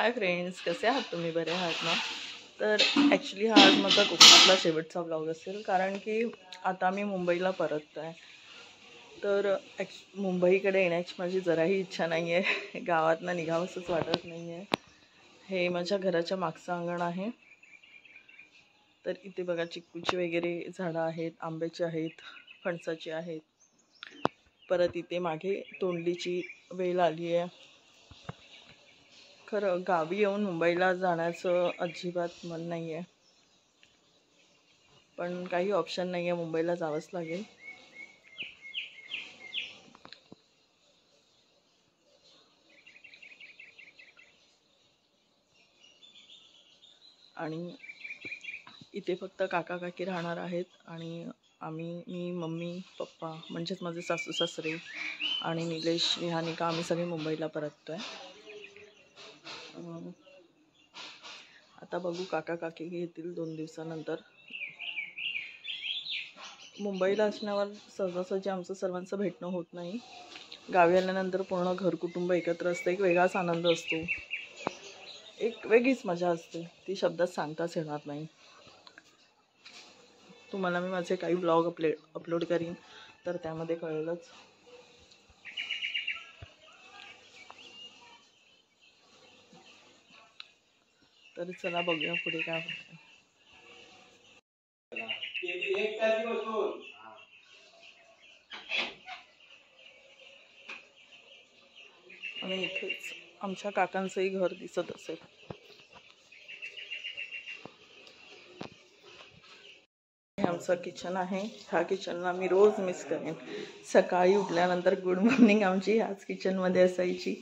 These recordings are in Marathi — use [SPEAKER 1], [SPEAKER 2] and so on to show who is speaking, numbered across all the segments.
[SPEAKER 1] हाय फ्रेंड्स, कसे आहात तुम्ही? बरे आहात ना? तर ॲक्च्युली हा आज माझा कोकणातला शेवटचा ब्लॉग असेल, कारण की आता मी मुंबईला परततो आहे. तर मुंबईकडे येण्याची माझी जराही इच्छा नाही आहे. गावातनं निघावंसंच वाटत नाही आहे. हे माझ्या घराच्या मागचं अंगण आहे. तर इथे बघा चिक्कूची वगैरे झाडं आहेत, आंब्याची आहेत, फणसाची आहेत. परत इथे मागे तोंडलीची वेल आली आहे. खरं गावी येऊन मुंबईला जाण्याचं अजिबात मन नाही आहे, पण काही ऑप्शन नाही आहे, मुंबईला जावंच लागेल. आणि इथे फक्त काका काकी राहणार आहेत आणि मी मम्मी पप्पा म्हणजेच माझे सासू सासरे आणि निलेश निहानिका आम्ही सगळे मुंबईला परततो आहे. आता बघू, काका काकी येतील 2 दिवसानंतर. मुंबईला असण्यावर सहजासहजी आमचं सर्वांचं भेटणं होत नाही. गावी आल्यानंतर पूर्ण घर कुटुंब एकत्र असतं, एक वेगळाच आनंद असतो, एक वेगळीच मजा असते, ती शब्दात सांगताच येणार नाही. तुम्हाला मी माझे काही ब्लॉग अपलोड करीन तर त्यामध्ये कळेलच. तर चला बघूया पुढे काय होतं. आणि इथेच आमच्या काकांचंही घर दिसत असेल. हे आमचं किचन आहे. ह्या किचनला मी रोज मिस करेन. सकाळी उठल्यानंतर गुड मॉर्निंग आमची ह्याच किचनमध्ये असायची.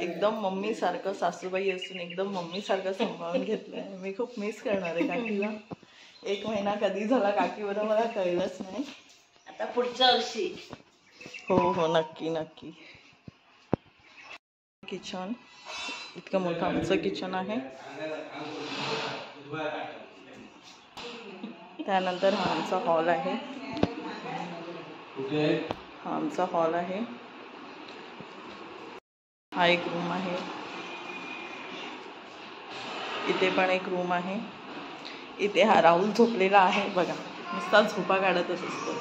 [SPEAKER 1] एकदम मम्मी सारखं सासूबाई असून एकदम मम्मी सारखं सांभाळून घेतलंय. मी खूप मिस करणार आहे काकीला. 1 महिना कधी झाला काकीवर मला कळलंच नाही.
[SPEAKER 2] आता पुढच्या वर्षी.
[SPEAKER 1] हो नक्की नक्की. किचन इतकं मोठं आमचं किचन आहे. त्यानंतर हा आमचा हॉल आहे. हा आमचा हॉल आहे. हा एक रूम आहे. इथे पण एक रूम आहे. इथे हा राहुल झोपलेला आहे बघा, नुसता झोपा काढतच असतो.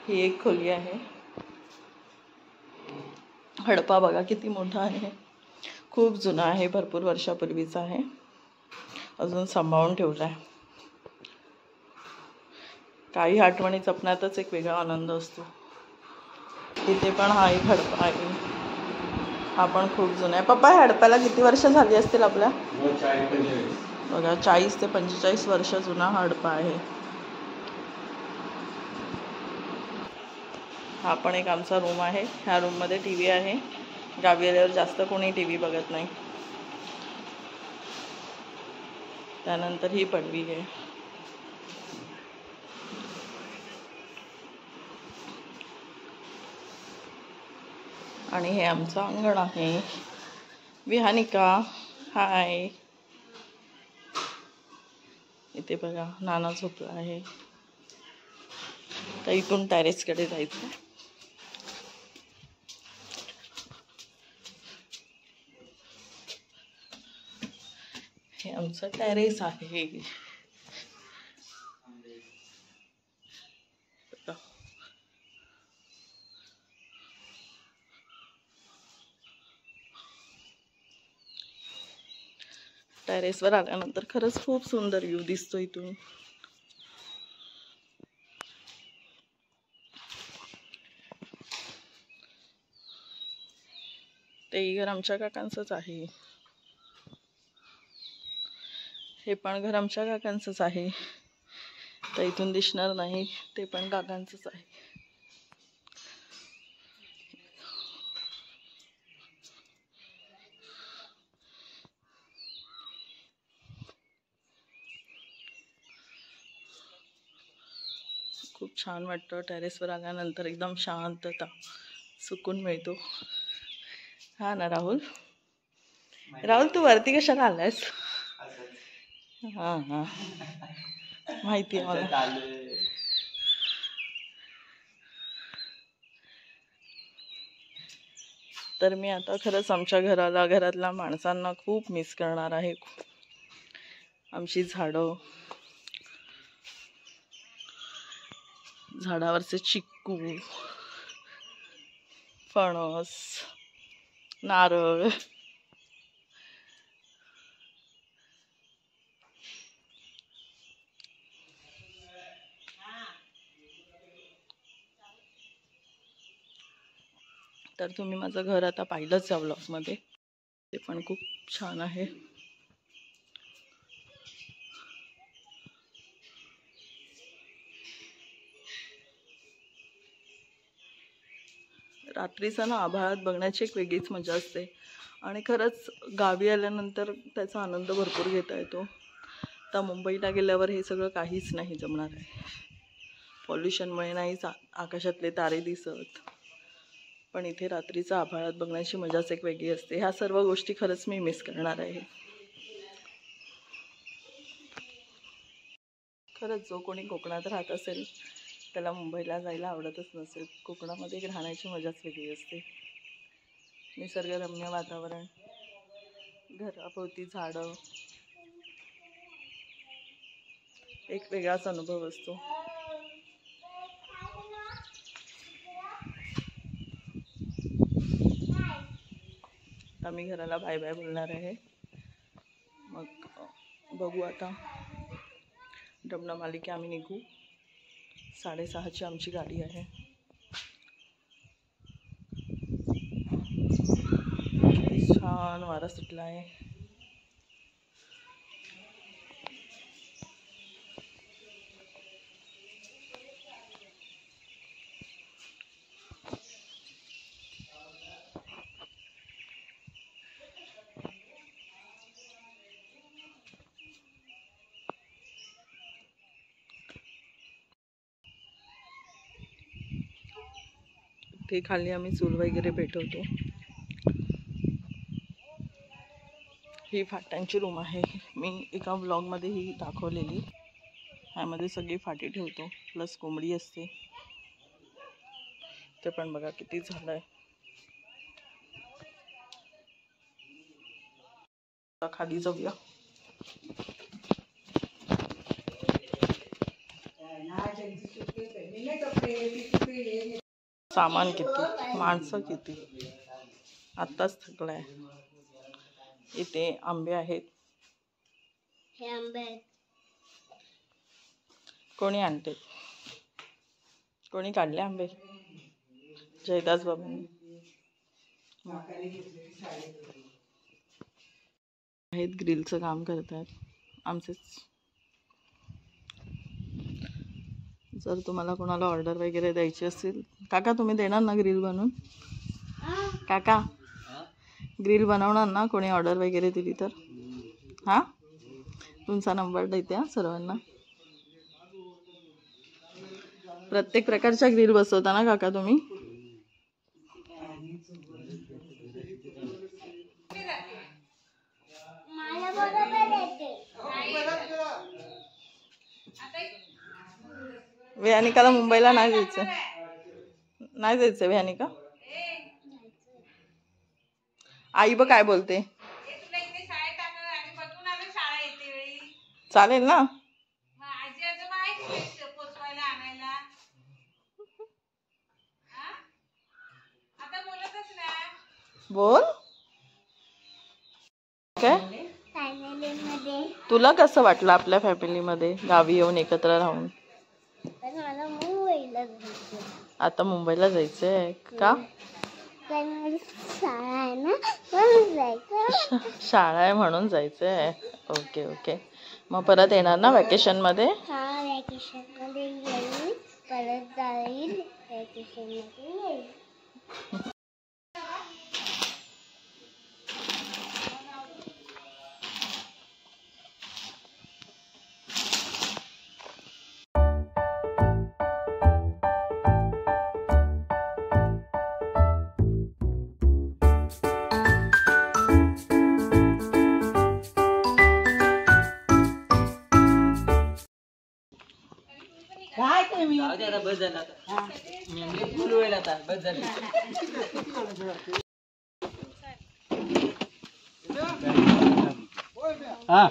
[SPEAKER 1] ही एक खोली आहे. हडपा बघा किती मोठा आहे, खूप जुना आहे, भरपूर वर्षापूर्वीचा आहे, अजून सांभाळून ठेवला आहे. काही आठवणी जपण्यातच एक वेगळा आनंद असतो. इथे पण हा एक हडपा आहे. हा पण खूप जुना आहे. पप्पा, हडप्याला किती वर्ष झाली असतील आपल्या? बघा 40 ते 45 वर्ष जुना हडपा आहे. हा पण एक आमचा रूम आहे. ह्या रूममध्ये TV आहे. गावी आल्यावर जास्त कोणी TV बघत नाही. त्यानंतर ही पडवी आहे. आणि हे आमचं अंगण आहे. विहानिका हाय. इथे बघा नाना झोपला आहे. तर इथून टेरेसकडे जायचं. हे आमचं टेरेस आहे. टेरेसवर आल्यानंतर खरंच खूप सुंदर व्ह्यू दिसतो इथून. तेही घर आमच्या काकांचंच आहे. हे पण घर आमच्या काकांचंच आहे. तर इथून दिसणार नाही, ते पण काकांचंच आहे. खूप छान वाटतं. टेरेसवर आल्यानंतर एकदम शांतता, सुकून मिळतो. हा ना राहुल? राहुल तू वरती कशाला आलायस? हां हां माहिती आहे मला. तर मी आता खरंच आमच्या घरातल्या माणसांना खूप मिस करणार आहे. आमची झाडं, झाडावरचे चिक्कू, फणस, नारळ, तर तुम्ही माझं घर आता पाहिलंच या व्लॉगमध्ये. ते पण खूप छान आहे. रात्रीचा ना आभाळात बघण्याची एक वेगळीच मजा असते आणि खरंच गावी आल्यानंतर त्याचा आनंद भरपूर घेता येतो. आता मुंबईला गेल्यावर हे सगळं काहीच नाही जमणार आहे. पॉल्युशनमुळे नाही आकाशातले तारे दिसत, पण इथे रात्रीचा आभाळात बघण्याची मजाच एक वेगळी असते. ह्या सर्व गोष्टी खरंच मी मिस करणार आहे. खरंच जो कोणी कोकणात राहत असेल त्याला मुंबईला जायला आवडतच नसेल. कोकणामध्ये राहण्याची मजाच वेगळी असते. निसर्गरम्य वातावरण, घराभोवती झाडं, एक वेगळाच अनुभव असतो. आम्ही घराला बाय बाय बोलणार आहे. मग बघू आता. डमणम आली की आम्ही निघू. 6:30ची आमची गाडी आहे. छान वारा सुटला आहे. ते खाली आम्ही चूल वगैरे पेटवतो. ही फाट्यांची रूम आहे. मी एका व्लॉगमध्ये ही दाखवलेली. ह्यामध्ये सगळी फाटी ठेवतो, प्लस कोंबडी असते. ते पण बघा किती झालं आहे. खाली जाऊया. सामान किती, माणसं किती, आत्ताच थकलाय. इथे आंबे आहेत.
[SPEAKER 2] हे आंबे आहेत.
[SPEAKER 1] कोणी आणते? कोणी काढले आंबे? जयदास बाबांनी आहेत. ग्रिलचं काम करतात आमचेच. जर तुम्हाला कोणाला ऑर्डर वगैरे द्यायची असेल, काका तुम्ही देणार ना ग्रिल बनवून? काका ग्रिल बनवणार ना कोणी ऑर्डर वगैरे दिली तर? हां, तुमचा नंबर देते हां सर्वांना. प्रत्येक प्रकारच्या ग्रिल बसवता ना काका तुम्ही? विहानिकाला मुंबईला नाही जायचं? नाही जायचं विहानिका? आई बघ काय बोलते. चालेल ना? बोल. काय तुला कसं वाटलं आपल्या फॅमिलीमध्ये गावी येऊन एकत्र राहून? आता मुंबईला जायचंय का? शाळा आहे म्हणून जायचंय. Okay okay. मग परत येणार ना वॅकेशन मध्ये? वॅकेशन मध्ये येईल, परत जाईल, वॅकेशन मध्ये येईल.
[SPEAKER 3] काय तुम्ही
[SPEAKER 4] जाऊ दे आता, बस झालं आता. मी फुल होईल आता, बस झालं. हा.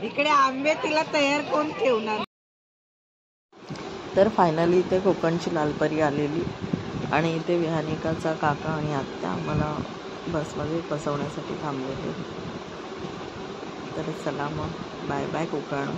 [SPEAKER 3] इकडे आंबे तिला तयार कोण ठेवणार.
[SPEAKER 1] तर फायनली इथे कोकणची लालपरी आलेली आणि इथे विहानिकाचा काका आणि आत्या आम्हाला बसमध्ये बसवण्यासाठी थांबलेले. तर चला मग बाय बाय कोकण.